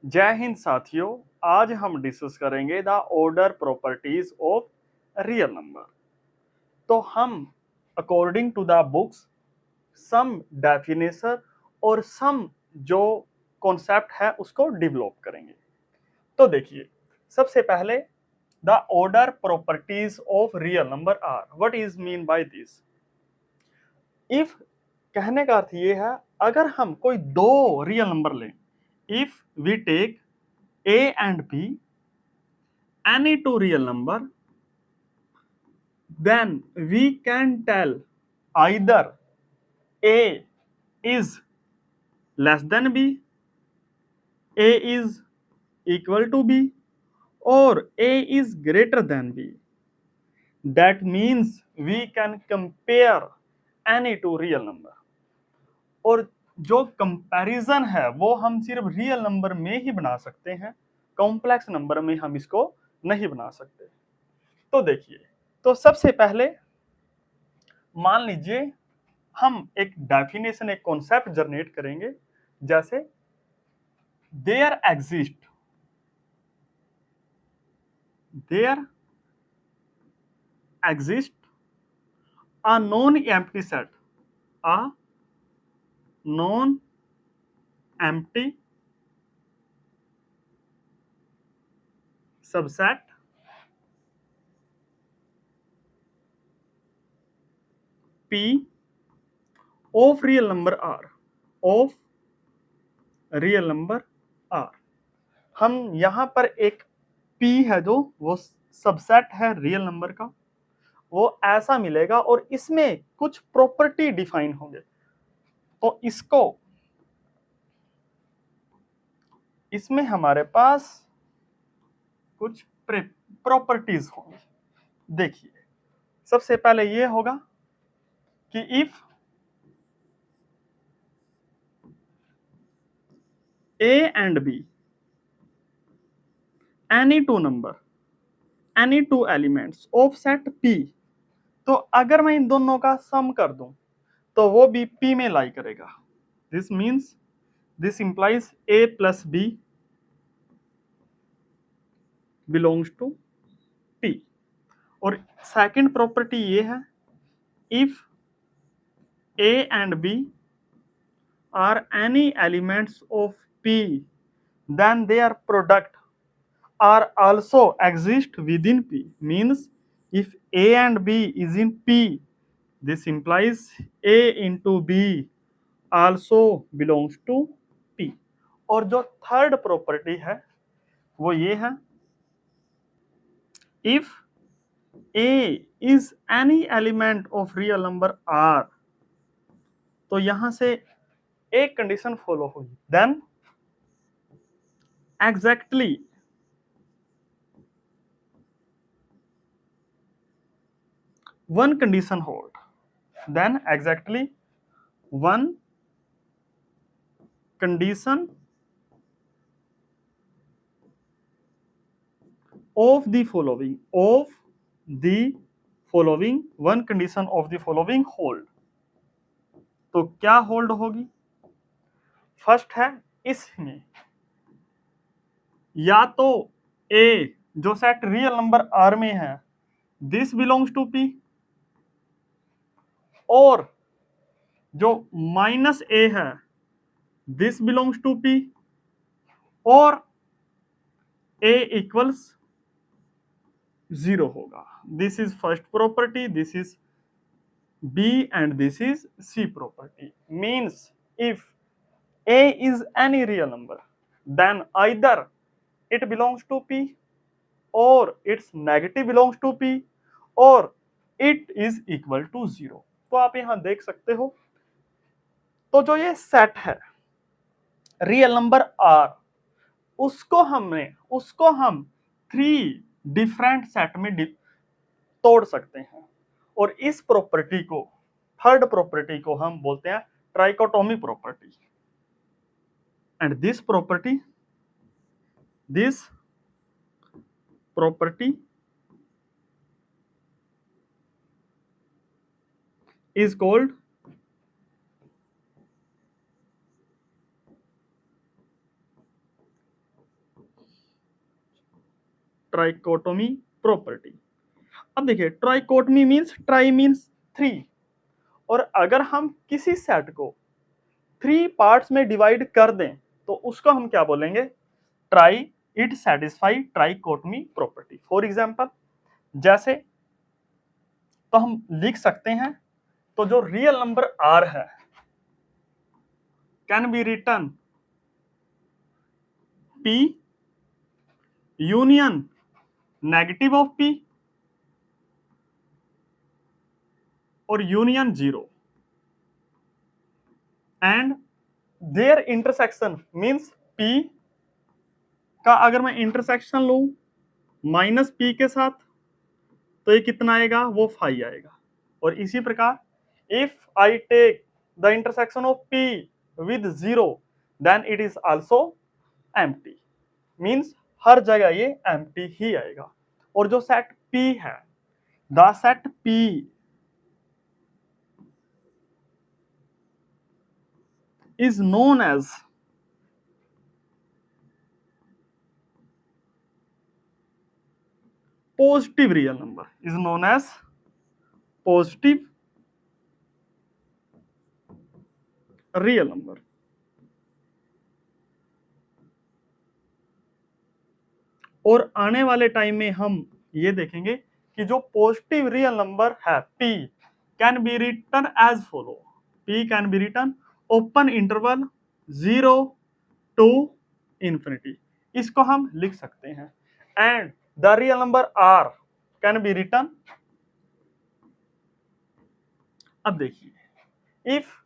जय हिंद साथियों। आज हम डिस्कस करेंगे the order properties of real number. तो हम according to the books some definition और सम जो कॉन्सेप्ट है उसको डेवलप करेंगे। तो देखिए, सबसे पहले the order properties of real number are. What is mean by this? If कहने का अर्थ ये है, अगर हम कोई दो रियल नंबर लें, if we take a and b, any two real number, then we can tell either a is less than b, a is equal to b, or a is greater than b. That means we can compare any two real number. और जो comparison है वो हम सिर्फ real number में ही बना सकते हैं, कॉम्प्लेक्स नंबर में हम इसको नहीं बना सकते। तो देखिए, तो सबसे पहले मान लीजिए हम एक डेफिनेशन, एक कॉन्सेप्ट जनरेट करेंगे, जैसे there exist a non empty set, a non empty subset P of real number R, of real number R। हम यहां पर एक P है जो वो सबसेट है रियल नंबर का, वो ऐसा मिलेगा और इसमें कुछ प्रॉपर्टी डिफाइन होंगे। तो इसमें हमारे पास कुछ प्रॉपर्टीज होंगी। देखिए, सबसे पहले ये होगा कि if a and b, any two elements of set p, तो अगर मैं इन दोनों का सम कर दूं तो वो भी p में लाई करेगा। This means this implies a plus b belongs to p। और सेकंड प्रॉपर्टी ये है, if a and b are any elements of p, then their product are also exist within p। means if a and b is in p, this implies a into b also belongs to p। और जो third property है वो ये है, if a is any element of real number r, तो यहां से एक कंडीशन फॉलो होगी, then exactly one condition hold, then exactly one condition of the following one condition of the following hold। तो क्या होल्ड होगी? फर्स्ट है, इसमें या तो a जो सेट रियल नंबर r में है, दिस बिलोंग्स टू p, और जो माइनस a है, दिस बिलोंग्स टू p, और a इक्वल्स 0 होगा। This is first property, this is b and this is c property। means if a is any real number, then either it belongs to p, or its negative belongs to p, or it is equal to 0। तो आप यहां देख सकते हो, तो जो ये set है रियल नंबर r, उसको हम थ्री डिफरेंट सेट में तोड़ सकते हैं। और इस प्रॉपर्टी को, थर्ड प्रॉपर्टी को हम बोलते हैं trichotomy property. And this property is called trichotomy property. अब देखिए ट्राइकोटोमी मीन्स ट्राई मीन्स 3, और अगर हम किसी सेट को 3 पार्ट्स में डिवाइड कर दें तो उसको हम क्या बोलेंगे, try, it satisfy trichotomy property. For example जैसे तो हम लिख सकते हैं, तो जो रियल नंबर r है can be written p union negative of p और union 0 and their intersection means p का अगर मैं इंटरसेक्शन लूं माइनस p के साथ तो ये कितना आएगा, वो 5 आएगा। और इसी प्रकार if I take the intersection of p with 0 then it is also empty, means हर जगह ये एम्प्टी ही आएगा। और जो सेट p है, the set p is known as positive real number, is known as positive real number। और आने वाले टाइम में हम ये देखेंगे कि जो पॉजिटिव रियल नंबर है p can be written as follow, p can be written open interval 0 to infinity, इसको हम लिख सकते हैं। And the real number r can be written, अब देखिए if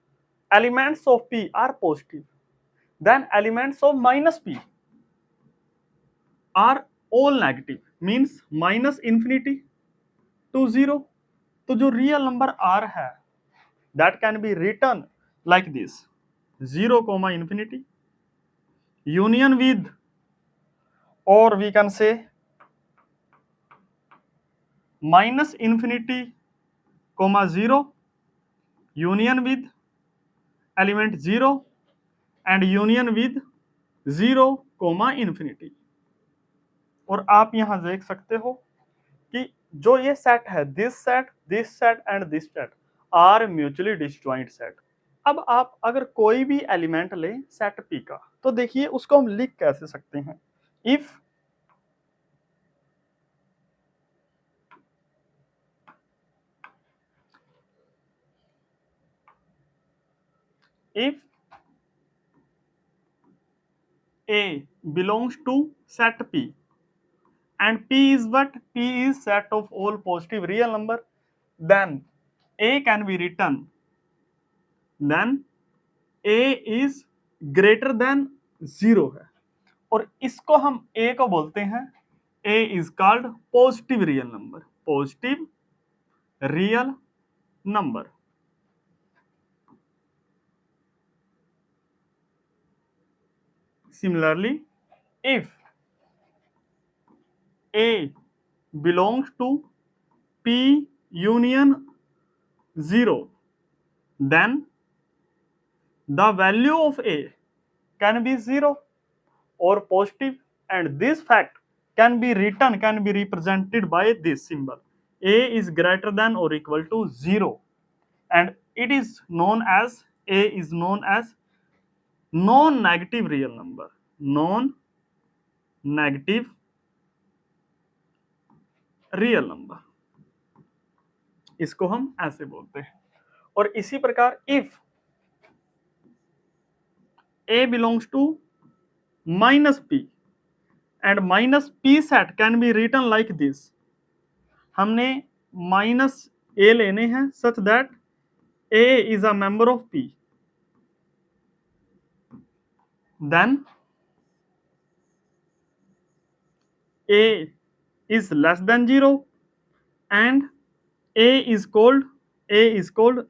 elements of p are positive then elements of minus p are all negative, means minus infinity to 0। तो जो real number r है that can be written like this 0 comma infinity union with, और we can say minus infinity comma 0 union with element 0 and union with 0 comma infinity. और आप यहां देख सकते हो कि जो ये सेट है, this set and this set are mutually disjoint set. अब आप अगर कोई भी एलिमेंट ले सेट p का, तो देखिए उसको हम लिख कैसे सकते हैं, if a belongs to set p and p is what, p is set of all positive real number, then a can be written, then a is greater than 0 है, और इसको हम a को बोलते हैं, a is called positive real number, positive real number। Similarly, if a belongs to p union 0, then the value of a can be 0 or positive, and this fact can be written, can be represented by this symbol, a is greater than or equal to 0, and it is known as, a is known as non negative real number, non negative real number, इसको हम ऐसे बोलते हैं। और इसी प्रकार if a belongs to minus p and minus p set can be written like this, हमने minus a लेने हैं such that a is a member of p, then a is less than 0 and a is called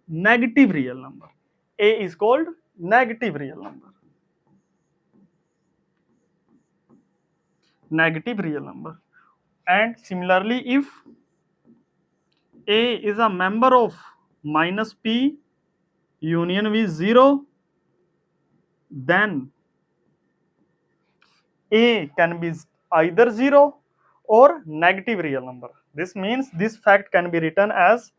negative real number, a is called negative real number, negative real number। And similarly, if a is a member of minus p union with 0, then a can be either 0 or negative real number. This means this fact can be written as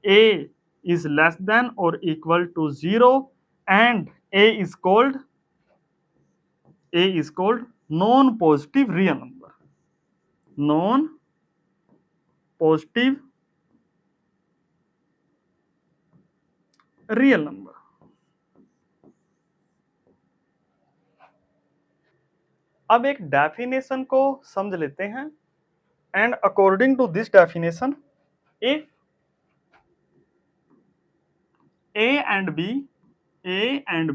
a is less than or equal to 0 and a is called non-positive real number. Non-positive real number. अब एक definition को समझ लेते हैं and according to this definition if a and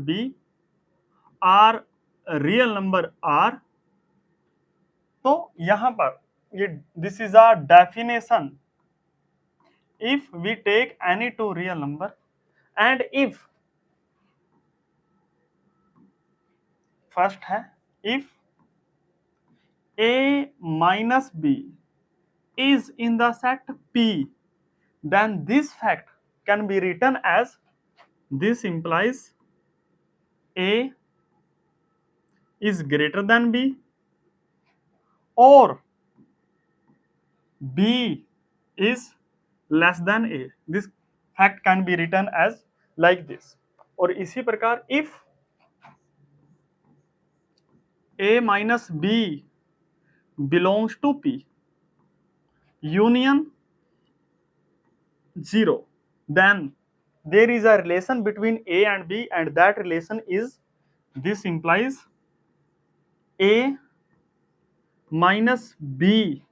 b are real number r, तो यहां पर ये this is a definition if we take any two real number and if first है if a minus b is in the set p, then this fact can be written as this implies a is greater than b or b is less than a. This fact can be written as like this. और इसी प्रकार if a minus b belongs to p union 0, then there is a relation between a and b and that relation is this implies a minus b,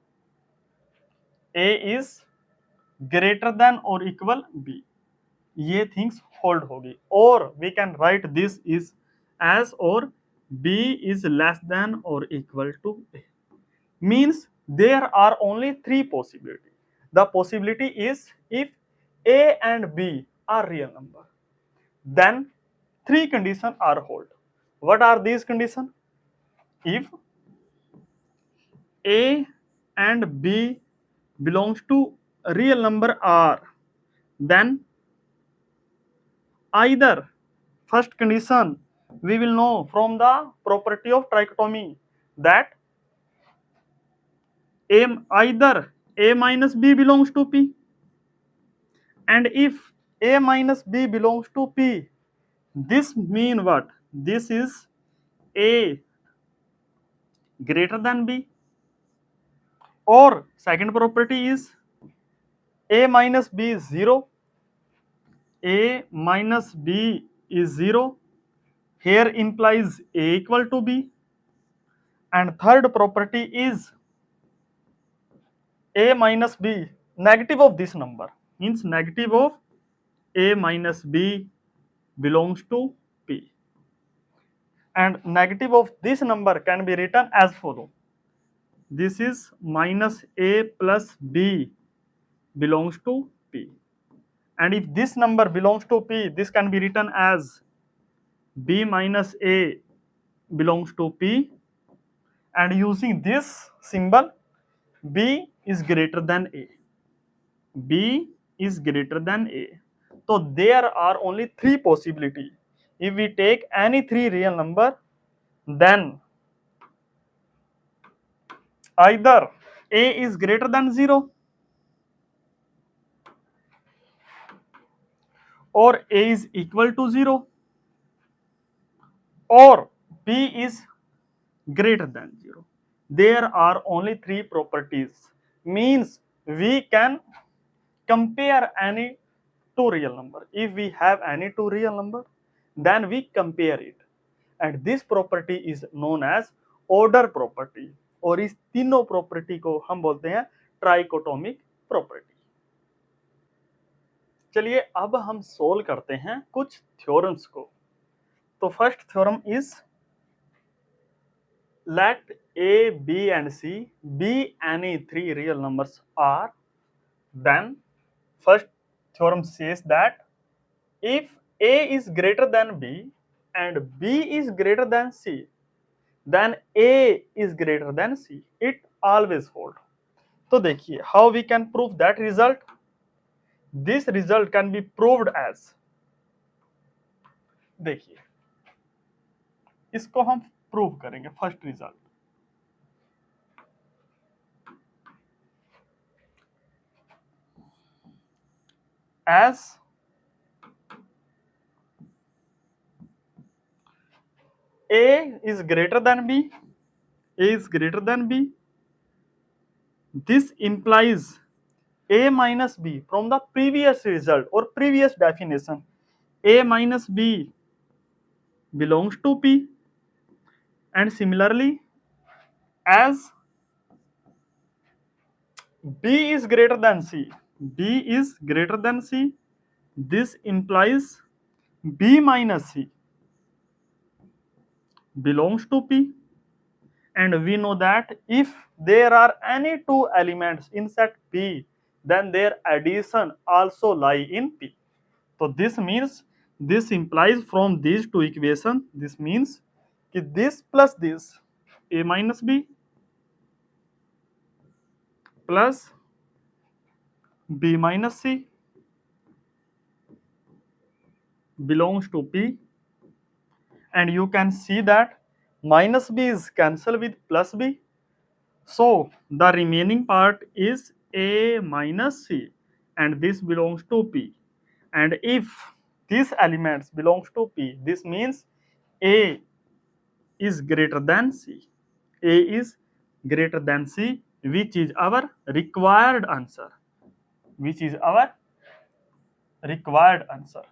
a is greater than or equal b. ये things hold होगी और we can write this is as और b is less than or equal to a. Means there are only three possibilities. The possibility is if a and b are real number, then three conditions are hold. What are these conditions? If a and b belongs to real number r, then either first condition we will know from the property of trichotomy that a either a minus b belongs to p, and if a minus b belongs to p, this mean what? This is a greater than b, or second property is a minus b is 0, a minus b is 0, here implies a equal to b, and third property is a minus b negative of this number, means negative of a minus b belongs to p, and negative of this number can be written as follow. This is minus a plus b belongs to p, and if this number belongs to p, this can be written as b minus a belongs to p, and using this symbol b is greater than a, b is greater than a. So there are only three possibilities. If we take any three real number, then either a is greater than 0, or a is equal to 0, or b is greater than 0. There are only three properties. Means we can compare any two real number. If we have any two real number, then we compare it, and this property is known as order property, और इस तीनों property को हम बोलते हैं ट्राइकोटोमिक property. चलिए अब हम सोल्व करते हैं कुछ थ्योरम्स को. तो first theorem is let a, b and c be any three real numbers r, then first theorem says that if a is greater than b and b is greater than c, then a is greater than c. It always hold. तो देखिए how we can prove that result. This result can be proved as, देखिए इसको हम prove करेंगे. First result as A is greater than B, A is greater than B, this implies A minus B from the previous result or previous definition. A minus B belongs to P, and similarly, as B is greater than C, B is greater than C, this implies B minus C belongs to P, and we know that if there are any two elements in set P, then their addition also lie in P. So this means, this implies from these two equations, this means that this plus this, A minus B plus B minus C belongs to P, and you can see that minus B is cancelled with plus B. So the remaining part is A minus C, and this belongs to P. And if these elements belongs to P, this means A is greater than C. A is greater than C, which is our required answer. Which is our required answer.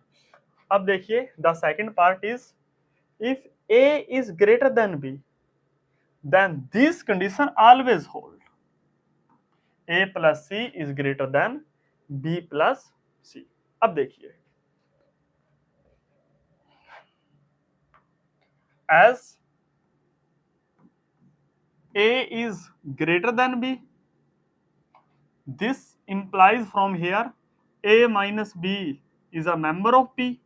अब देखिए, the second part is, if A is greater than B, then this condition always hold. A plus C is greater than B plus C. अब देखिए, as A is greater than B, this implies from here A minus B is a member of P,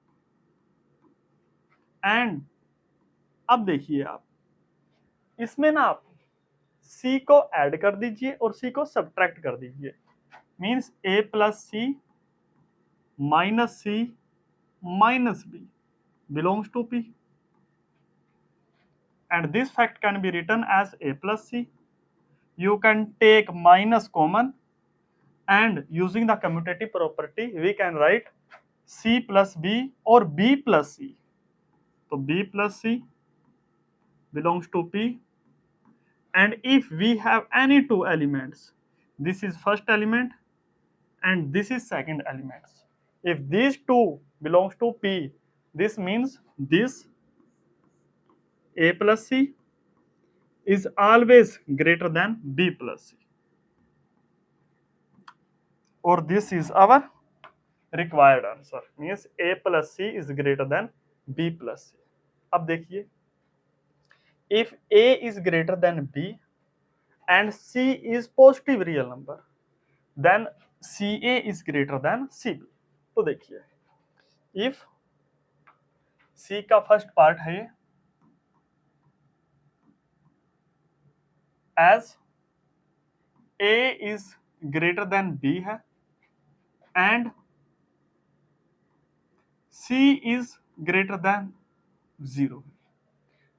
and अब देखिए आप इसमें ना आप C को add कर दीजिए और C को सब्ट्रैक्ट कर दीजिए, means A plus C minus C minus B belongs to P, and this fact can be written as A plus C. You can take minus common, and using the commutative property we can write C plus B or B plus C. So B plus C belongs to P, and if we have any two elements, this is first element and this is second element. If these two belongs to P, this means this A plus C is always greater than B plus C, or this is our required answer, means A plus C is greater than B plus C. अब देखिए, if A is greater than B and C is positive real number, then CA is greater than CB. तो देखिए, if C का first part है as A is greater than B है and C is greater than 0.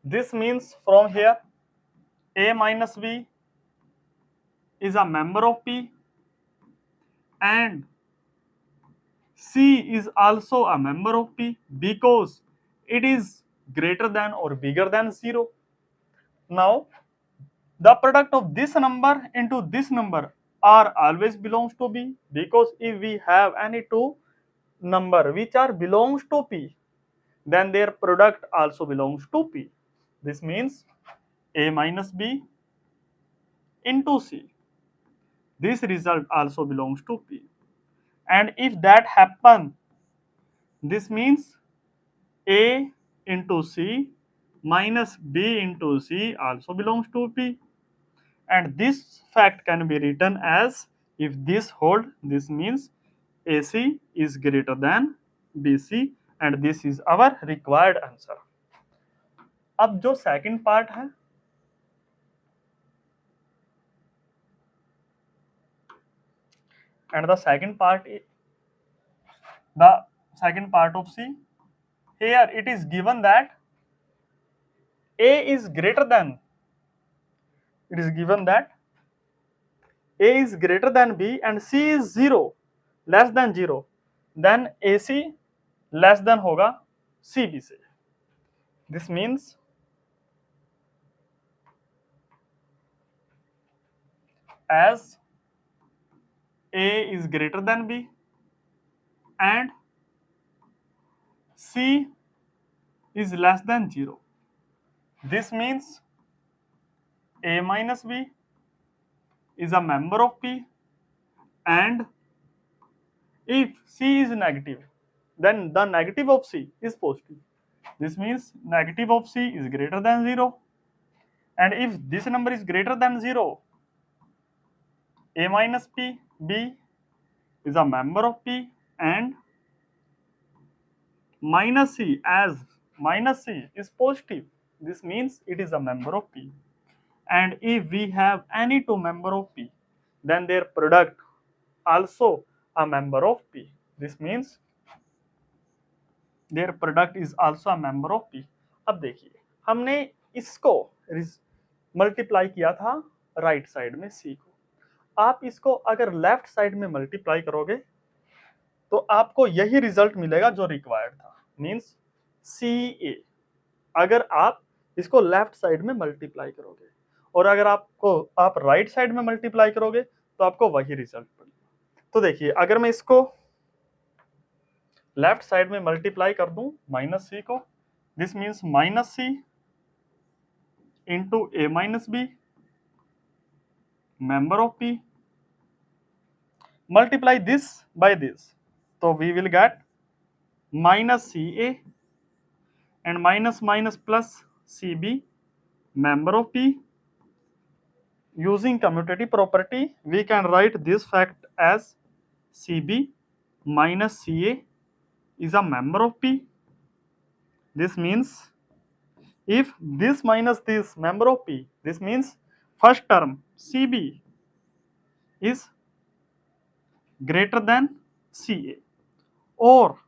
This means from here A minus B is a member of P and C is also a member of P because it is greater than or bigger than 0. Now the product of this number into this number R always belongs to B, because if we have any two number which are belongs to P, then their product also belongs to P. This means A minus B into C. This result also belongs to P. And if that happen, this means A into C minus B into C also belongs to P. And this fact can be written as, if this hold, this means AC is greater than BC, and this is our required answer. अब जो second part है, and the second part of C, here it is given that A is greater than, it is given that A is greater than B and C is 0, less than 0, then A C less than होगा C B से। This means as A is greater than B and C is less than 0. This means A minus B is a member of P, and if C is negative, then the negative of C is positive. This means negative of C is greater than 0, and if this number is greater than 0, A minus B is a member of P, and minus C, as minus C is positive, this means it is a member of P. And if we have any two member of P, then their product also a member of P. This means their product is also a member of P. अब देखिए, हमने इसको multiply किया था right side में C को। आप इसको अगर लेफ्ट साइड में मल्टीप्लाई करोगे तो आपको यही रिजल्ट मिलेगा जो रिक्वायर्ड था, मींस CA। अगर आप इसको लेफ्ट साइड में मल्टीप्लाई करोगे और अगर आप राइट साइड में मल्टीप्लाई करोगे तो आपको वही रिजल्ट मिलेगा। तो देखिए, अगर मैं इसको लेफ्ट साइड में मल्टीप्लाई कर दूं माइनस सी को, this means minus C into A minus B member of P, multiply this by this, so we will get minus CA and minus minus plus CB member of P. Using commutative property, we can write this fact as CB minus CA is a member of P. This means if this minus this member of P, this means first term CB is greater than CA, or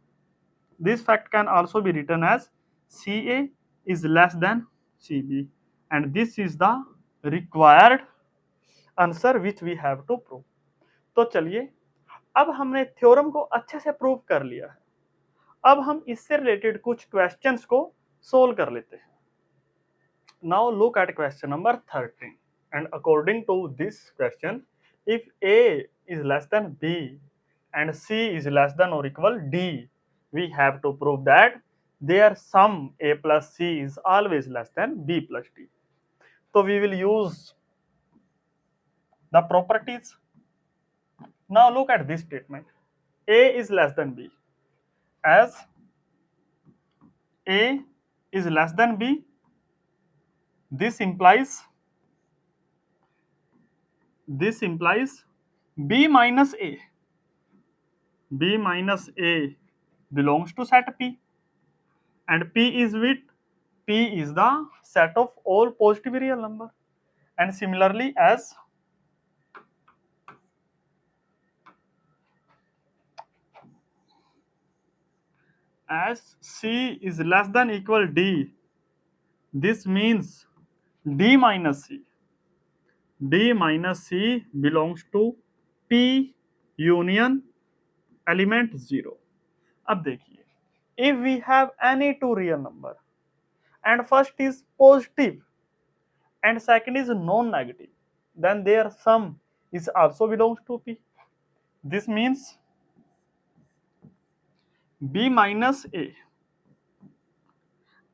this fact can also be written as CA is less than CB, and this is the required answer which we have to prove. तो चलिए, अब हमने theorem को अच्छे से prove कर लिया है, अब हम इससे रिलेटेड कुछ क्वेश्चंस को सोल्व कर लेते हैं। Now look at question number 13, and according to this question, if A is less than B and C is less than or equal D, we have to prove that their sum A plus C is always less than B plus D. So we will use the properties. Now look at this statement, A is less than B. As A is less than B, this implies B minus A. B minus A belongs to set P, and P is the set of all positive real number. And similarly, as C is less than equal D, this means D minus C belongs to P union element 0. अब देखिए, if we have any two real number and first is positive and second is non-negative, then their sum is also belongs to P. This means B minus A,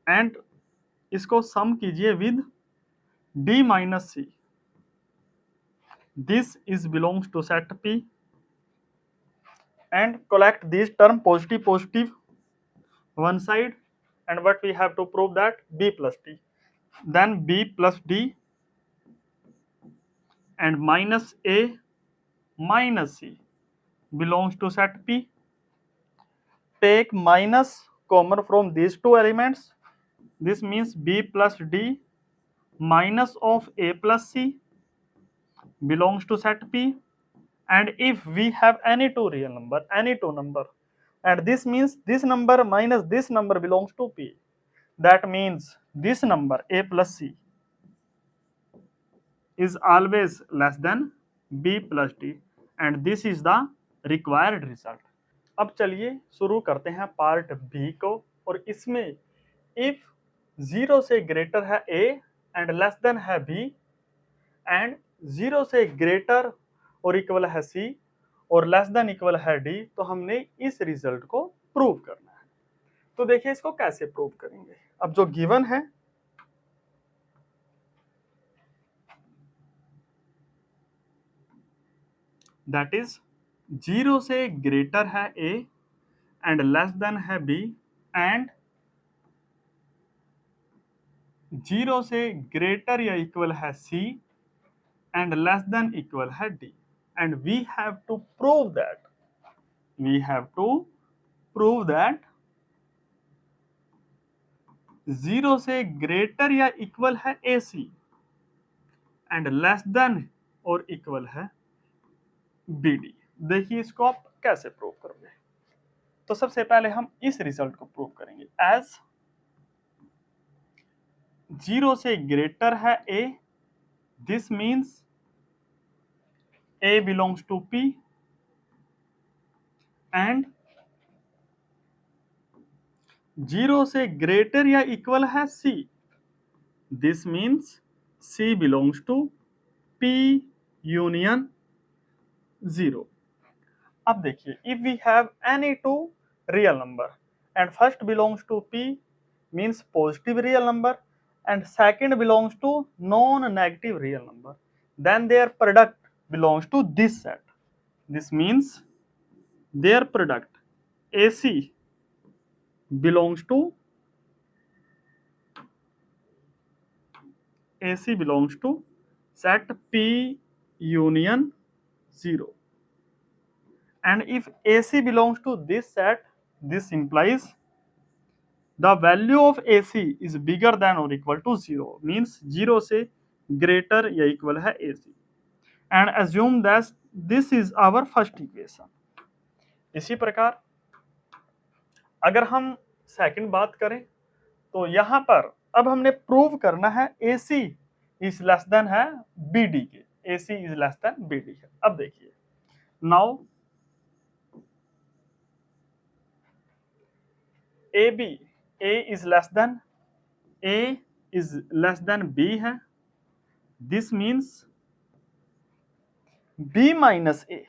and इसको सम कीजिए with D minus C. This is belongs to set P, and collect these term positive one side, and what we have to prove that B plus D. Then B plus D and minus A minus C belongs to set P. Take minus common from these two elements. This means B plus D minus of A plus C belongs to set P. And if we have any two real number, and this means this number minus this number belongs to P, that means this number A plus C is always less than B plus D, and this is the required result. अब चलिए शुरू करते हैं part B को, और इसमें if 0 से greater है ए एंड लेस देन है बी एंड 0 से ग्रेटर और इक्वल है सी और लेस देन इक्वल है डी, तो हमने इस रिजल्ट को प्रूव करना है। तो देखिए इसको कैसे प्रूव करेंगे। अब जो गिवन है दैट इज 0 से ग्रेटर है ए एंड लेस देन है बी एंड 0 से ग्रेटर या इक्वल है C and less than equal है D, and we have to prove that 0 से ग्रेटर या इक्वल है A C and less than और इक्वल है बी डी। देखिए इसको आप कैसे प्रूव करोगे। तो सबसे पहले हम इस रिजल्ट को प्रूव करेंगे। एज 0 से ग्रेटर है A, this means A belongs to P and 0 से ग्रेटर या इक्वल है C, this means C belongs to P union 0। अब देखिए if we have any two real number and first belongs to p means positive real number and second belongs to non-negative real number, then their product belongs to this set. This means their product AC belongs to set P union 0. And if AC belongs to this set, this implies the value of AC is bigger than or equal to 0, means 0 से greater या equal है AC, and assume that this is our first equation. इसी प्रकार अगर हम second बात करें तो यहाँ पर अब हमने प्रूव करना है AC इज लेस देन है BD के, AC is less then BD है। अब देखिए now AB A is less than B है, this means B minus A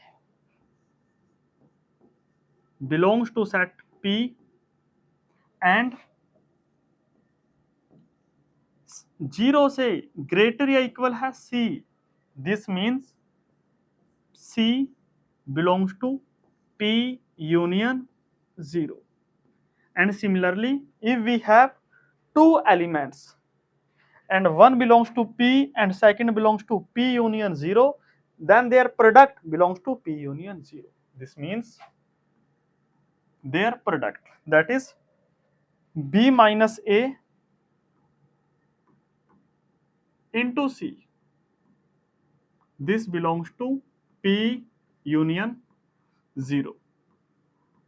belongs to set P and 0 से greater या equal है C, this means C belongs to P union 0. And similarly if we have two elements and one belongs to P and second belongs to P union 0, then their product belongs to P union 0. This means their product, that is B minus A into C, this belongs to P union 0.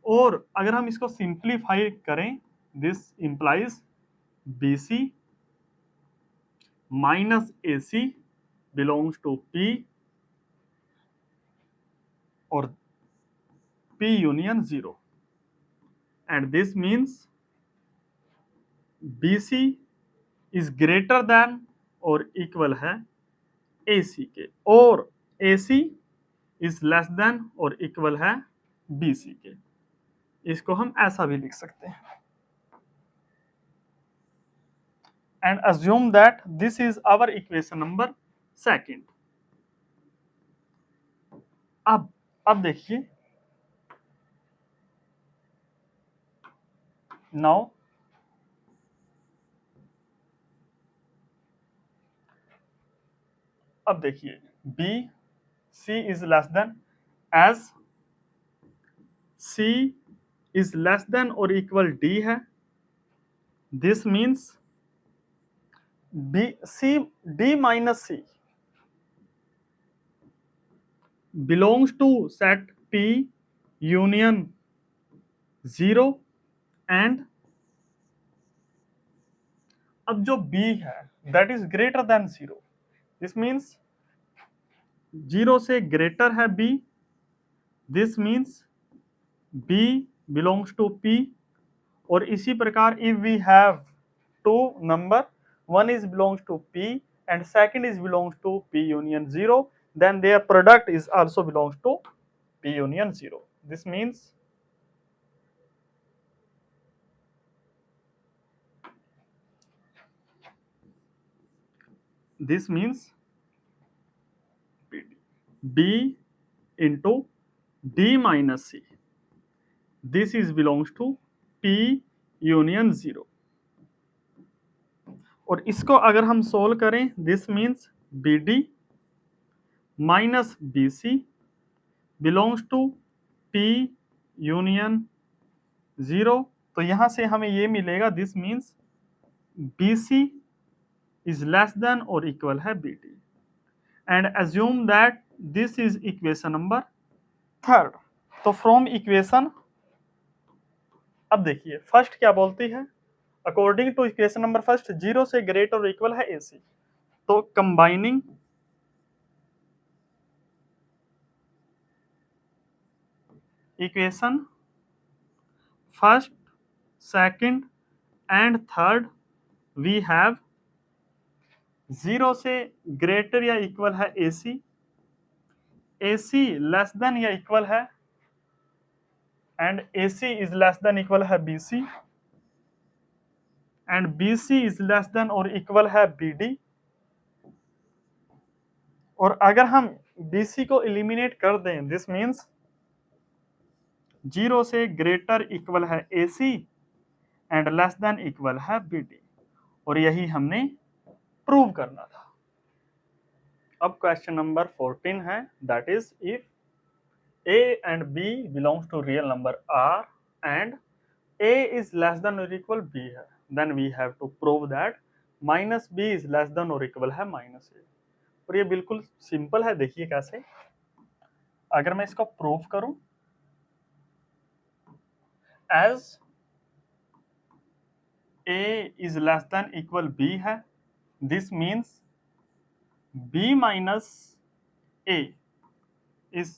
और अगर हम इसको simplify करें, this implies BC minus AC belongs to P और P union 0, and this means BC is greater than और equal है AC के, और AC इज लेस देन और इक्वल है BC के। इसको हम ऐसा भी लिख सकते हैं, and assume that this is our equation number second. अब देखिए now अब देखिए B C is less than, as C is less than or equal D है, this means D minus C belongs to set P union 0, and अब जो B है that is greater than 0, this means 0 से greater है B, this means B belongs to P, और इसी प्रकार if we have two number, one is belongs to P and second is belongs to P union 0, then their product is also belongs to P union 0. This means B into D minus C, this is belongs to P union 0, और इसको अगर हम solve करें this means BD minus BC belongs to P union 0, तो यहां से हमें ये मिलेगा this means BC is less than और इक्वल है BD, and assume that this is equation number 3rd। तो फ्रॉम इक्वेशन, अब देखिए फर्स्ट क्या बोलती है, according to equation number first 0 से ग्रेटर और इक्वल है AC, तो combining equation first, second and third we have 0 से ग्रेटर या इक्वल है AC, AC लेस देन या इक्वल है, and AC is less than equal है BC, and BC is less than और इक्वल है BD, और अगर हम BC को एलिमिनेट कर दें दिस मीन्स 0 से ग्रेटर इक्वल है AC and less than equal है BD, और यही हमने प्रूव करना था। अब क्वेश्चन नंबर 14 है, that is if A and B belongs to real number R and A is less than or equal B है, then we have to prove that minus B is less than or equal है minus A, और ये बिल्कुल simple है। देखिए कैसे, अगर मैं इसको प्रूव करूं, as A is less than equal B है, this means B minus A is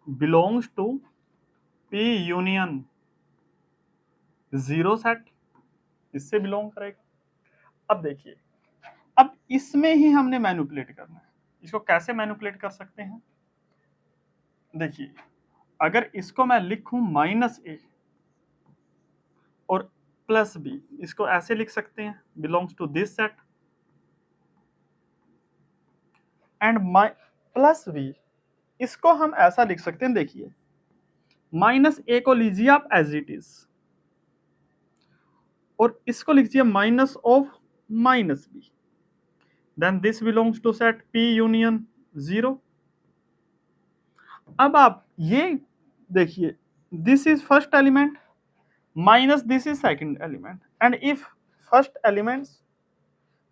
belongs to P union 0 set, इससे बिलोंग करेगा। अब देखिए, अब इसमें ही हमने मैनिपुलेट करना है, इसको कैसे मैनिपुलेट कर सकते हैं, देखिए अगर इसको मैं लिखूं माइनस A और प्लस B, इसको ऐसे लिख सकते हैं belongs to this set, and plus B इसको हम ऐसा लिख सकते हैं, देखिए माइनस A को लीजिए आप एज इट इज, और इसको लिखिए minus of minus B, then this belongs to set P union 0। अब आप ये देखिए, this is first element minus this is second element, and if first elements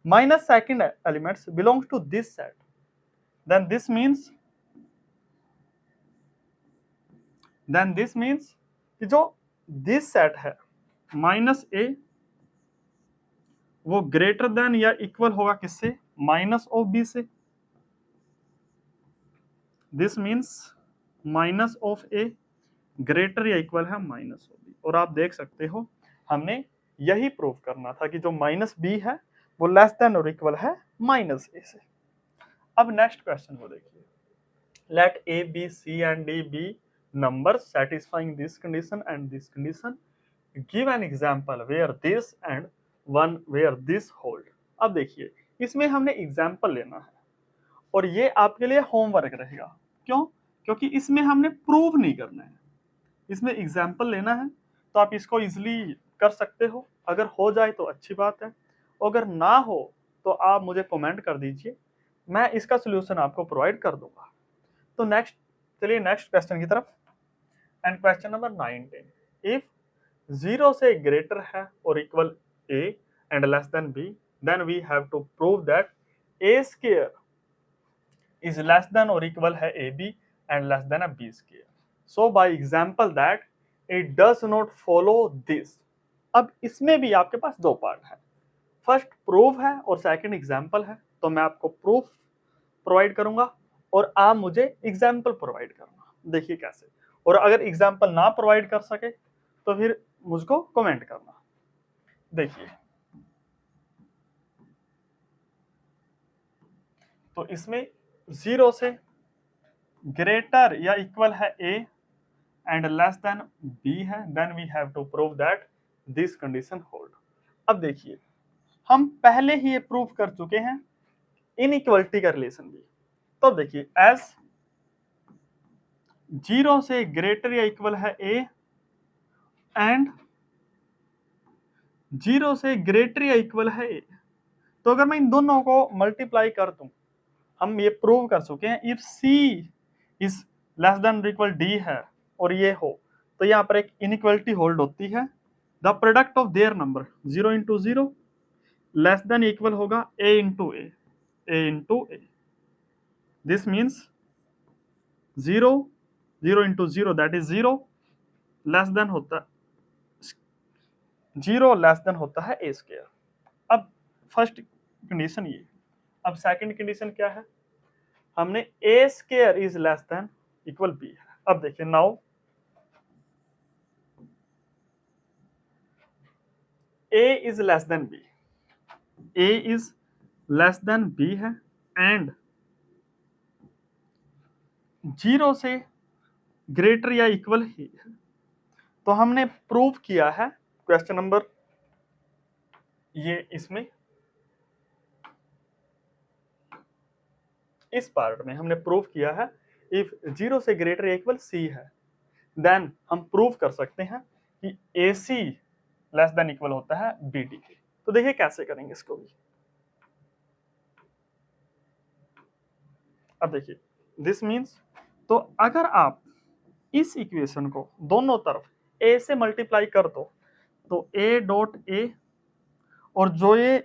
minus second elements belongs to this set, then this means कि जो this set है minus A वो greater than या equal होगा किससे, माइनस ऑफ B से, this means minus of A greater या equal है माइनस ऑफ B, और आप देख सकते हो हमने यही प्रूव करना था कि जो माइनस B है वो लेस देन और इक्वल है माइनस A से। अब नेक्स्ट क्वेश्चन को देखिए, late A B C and D be numbers satisfying this condition and this condition, give an example where this and one where this hold। अब देखिए इसमें हमने एग्जाम्पल लेना है, और ये आपके लिए होमवर्क रहेगा, क्यों, क्योंकि इसमें हमने प्रूव नहीं करना है, इसमें एग्जाम्पल लेना है, तो आप इसको इजिली कर सकते हो, अगर हो जाए तो अच्छी बात है, अगर ना हो तो आप मुझे कमेंट कर दीजिए, मैं इसका सोल्यूशन आपको प्रोवाइड कर दूंगा। तो नेक्स्ट, चलिए नेक्स्ट क्वेश्चन की तरफ, एंड क्वेश्चन नंबर 19, इफ 0 से ग्रेटर है और equal A and less than B, then we have to prove that A square is less than और इक्वल है AB and less than B square, so by example that it does not follow this. अब इसमें भी आपके पास दो part है, first proof है और सेकंड एग्जांपल है, तो मैं आपको प्रूफ प्रोवाइड करूंगा और आप मुझे एग्जांपल प्रोवाइड करना, देखिए कैसे, और अगर एग्जाम्पल ना प्रोवाइड कर सके तो फिर मुझको कमेंट करना। देखिए तो इसमें 0 से ग्रेटर या इक्वल है a and less than b है, then we have to prove that this condition hold. अब देखिए हम पहले ही ये प्रूव कर चुके हैं इनइक्वलिटी का रिलेशन भी। तो देखिए एज 0 से ग्रेटर या इक्वल है a एंड 0 से ग्रेटर या इक्वल है a, तो अगर मैं इन दोनों को मल्टीप्लाई कर दूं, हम ये प्रूव कर चुके हैं if c is less than equal d है और ये हो, तो यहाँ पर एक इनइक्वलिटी होल्ड होती है। The product of their number 0 into 0 less than equal होगा a into a। This means 0 into 0 that is 0 less than होता 0 लेस देन होता है a स्क्वायर। अब फर्स्ट कंडीशन ये। अब सेकंड कंडीशन क्या है, हमने a square is less than equal b है। अब देखिए now a is less than b, a is less than b है एंड 0 से ग्रेटर या इक्वल ही है। तो हमने प्रूव किया है क्वेश्चन नंबर ये इसमें इस पार्ट में हमने प्रूव किया है इफ 0 से ग्रेटर या इक्वल c है, देन हम प्रूव कर सकते हैं कि AC लेस देन इक्वल होता है BD के। तो देखिए कैसे करेंगे इसको भी। अब देखिए दिस मीन्स, तो अगर आप इस इक्वेशन को दोनों तरफ a से मल्टीप्लाई कर दो तो a डॉट a, और जो ये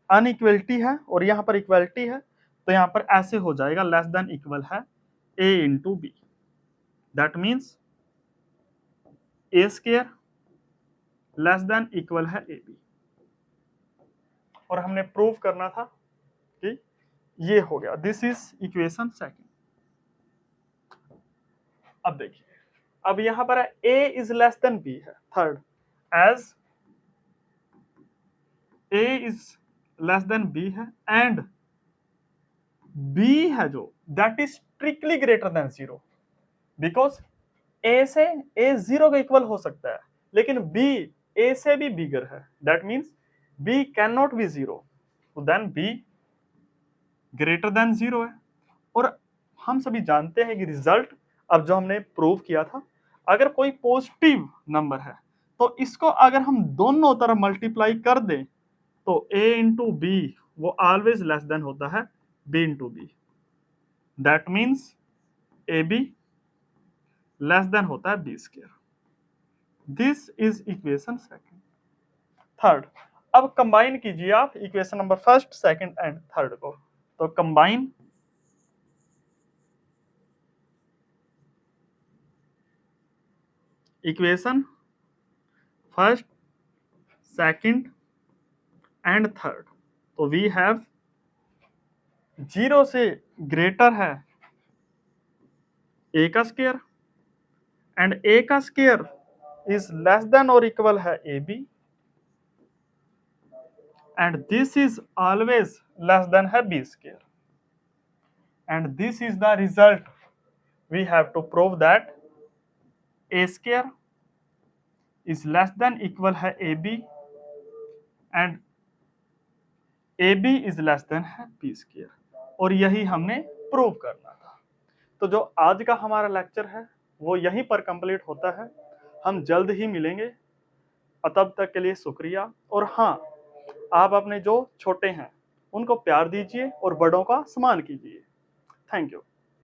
अनइक्वलिटी है और यहाँ पर इक्वलिटी है तो यहाँ पर ऐसे हो जाएगा लेस देन इक्वल है a into B. That means a square less than equal है ए बी। और हमने प्रूव करना था कि ये हो गया, दिस इज इक्वेशन सेकंड। अब देखिए अब यहां पर a is less than b है third, as a is less than b है एंड b है जो that is strictly greater than 0, because a से a 0 के इक्वल हो सकता है लेकिन b a से भी बिगर है, that means b can not be 0, तो देन b ग्रेटर देन 0 है। और हम सभी जानते हैं कि रिजल्ट अब जो हमने प्रूव किया था, अगर कोई पॉजिटिव नंबर है तो इसको अगर हम दोनों तरफ मल्टीप्लाई कर दें तो a इंटू बी वो ऑलवेज लेस देन होता है b into B. That means A B less than होता है b square. This is equation second. Third, अब कंबाइन कीजिए आप equation number first second and third को। तो combine equation first second and third. तो वी हैव 0 से greater है a का स्क्वायर एंड a का स्क्वायर इज लेस देन और इक्वल है ab and this is always less than है b square and this is the result. We have to prove that a square is less than equal है ab and ab is less than है b square, और यही हमने prove करना था। तो जो आज का हमारा लेक्चर है वो यहीं पर कंप्लीट होता है। हम जल्द ही मिलेंगे, तब तक के लिए शुक्रिया। और हाँ, आप अपने जो छोटे हैं उनको प्यार दीजिए और बड़ों का सम्मान कीजिए। Thank you.